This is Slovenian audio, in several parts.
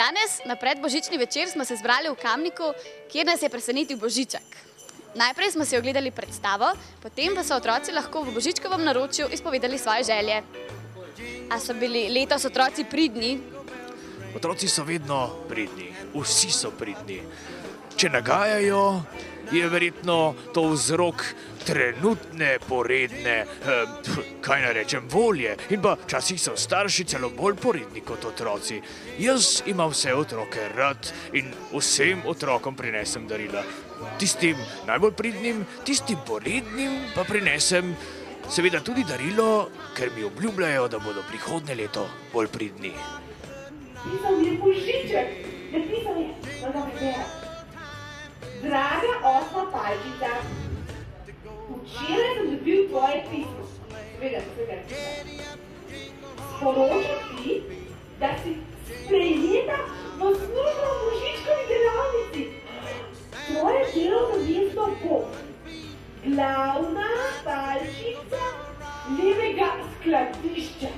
Danes, na predbožični večer, smo se zbrali v Kamniku, kjer nas je presenetil Božiček. Najprej smo si ogledali predstavo, potem pa so otroci lahko v Božičkovem naročju izpovedali svoje želje. A so bili letos otroci pridni? Otroci so vedno pridni, vsi so pridni. Če nagajajo, je verjetno to vzrok trenutne, poredne, kaj naj rečem, volje. In pa včasih so starši celo bolj poredni kot otroci. Jaz imam vse otroke rad in vsem otrokom prinesem darila. Tistim najbolj pridnim, tistim porednim pa prinesem seveda tudi darilo, ker mi obljubljajo, da bodo prihodnje leto bolj pridni. Pisal je Božiček, napisal je, da ga prebere. Draga osma palčica, včeraj sem dobil tvoje pismo. Seveda, sporočam ti, da si sprejeta v službo v Božičkovi delavnici. Tvoje delovno mesto bo glavna palčica levega skladišča.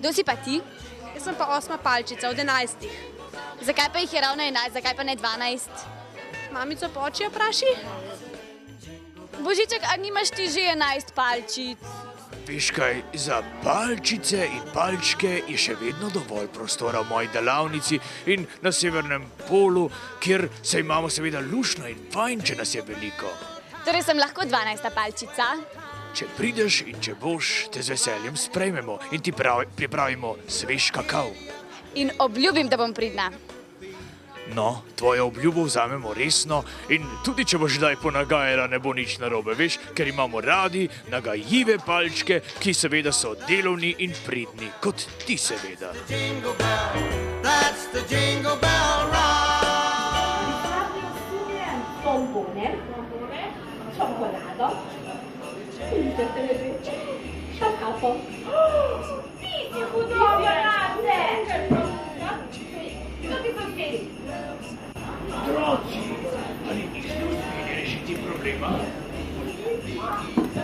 Kdo si pa ti? Jaz sem pa osma palčica od 11. Zakaj pa jih je ravno 11, zakaj pa ne 12? Mamico po oči vpraši? Božiček, a nimaš ti že 11 palčic? Veš kaj, za palčice in palčke je še vedno dovolj prostora v moji delavnici in na severnem polu, kjer se imamo seveda luštno in fajn, če nas je veliko. Torej sem lahko 12. palčica? Če prideš in če boš, te z veseljem sprejmemo in ti pripravimo svež kakav. In obljubim, da bom pridna. No, tvojo obljubo vzamemo resno in tudi če boš kdaj ponagajala, ne bo nič narobe, veš, ker imamo radi nagajive palčke, ki seveda so delovni in pridni, kot ti seveda. Pripravljam sujen bombone, čokolado, šakapo. Ti si hudobja, Nate! Kdo ti so vzeli? Otroci, ali niste uspeli rešiti problema?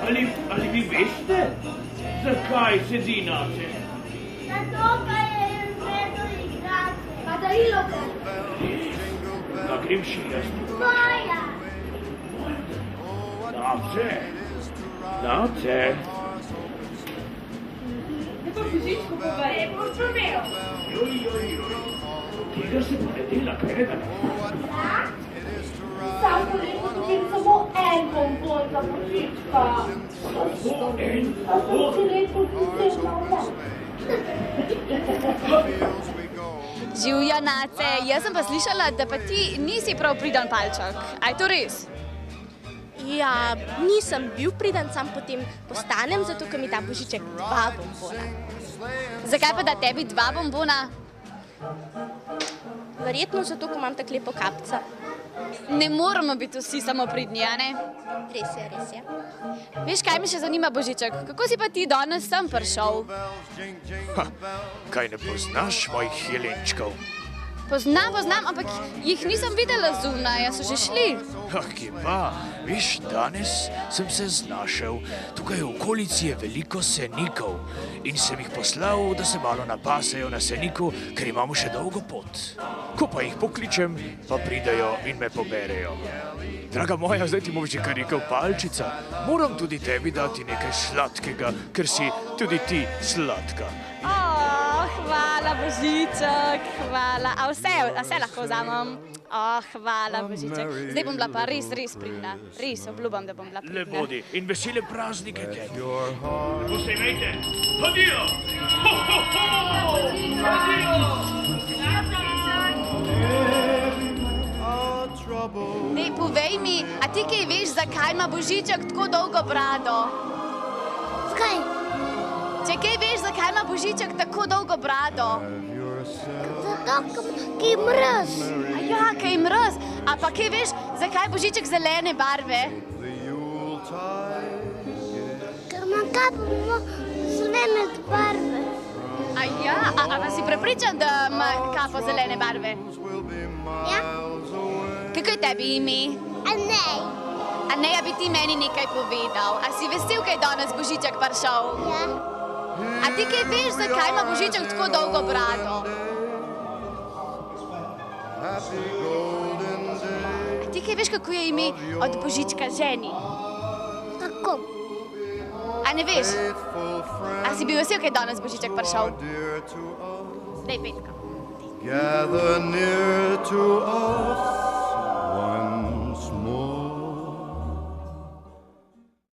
Ali vi veste, zakaj sedi Nate? Zato, ker je izvedel igrati. Pa darilo ga. Da grem še jaz. Moja. Nate. Ne pa Božičko povaje, bo čumejo. Tega se pa ne dela, kaj ne? Vsako leto dobim samo en bombon za Božička. Samo en A sem si lepo vzela. Živjo, Nace, jaz sem pa slišala, da pa ti nisi prav pridan palček. A je to res? Ja, nisem bil priden, sam potem postanem, zato ker mi da Božiček 2 bombona. Zakaj pa da tebi 2 bombona? Verjetno zato, ker imam tako lepo kapca. Ne moramo biti vsi samo pridni, a ne? Res je, res je. Veš, kaj me še zanima, Božiček? Kako si pa ti danes sem prišel? Kaj ne poznaš mojih jelenčkov? Poznam, ampak jih nisem videla zunaj, a so že šli. Kje pa, veš, danes sem se znašel. Tukaj v okolici je veliko senikov in sem jih poslal, da se malo napasejo na seniku, ker imamo še dolgo pot. Ko pa jih pokličem, pa pridejo in me poberejo. Draga moja, zdaj ti bom že kar rekel palčica, moram tudi tebi dati nekaj sladkega, ker si tudi ti sladka. Hvala, Božiček, hvala. A vse lahko vzamem? Hvala, Božiček. Zdaj bom bila pa res pridna. Res, obljubam, da bom bila pridna. Le bodi in vesele praznike tebi. Lepo se imejte. Adijo! Ho, ho, ho! Dej, povej mi, a ti kaj veš, zakaj ima Božiček tako dolgo brado? Zakaj? Če kaj veš, zakaj ima Božiček tako dolgo brado? Zato, ker je mraz. Ja, kaj mraz. A pa kaj veš, zakaj je Božiček zelene barve? Ker ima kapo zelene barve. A si prepričan, da ima kapo zelene barve? Ja? Kako je tebi ime? Anej. A ne, bi ti meni nekaj povedal? A si vesel, kaj danes Božiček prišel? Ja. A ti kaj veš, zakaj ima Božiček tako dolgo brado? Ti kaj veš, kako je ime od Božička ženi? Kako? A ne veš? A si bil vesel, kaj je danes Božiček prišel? Daj petka. Gather near to us.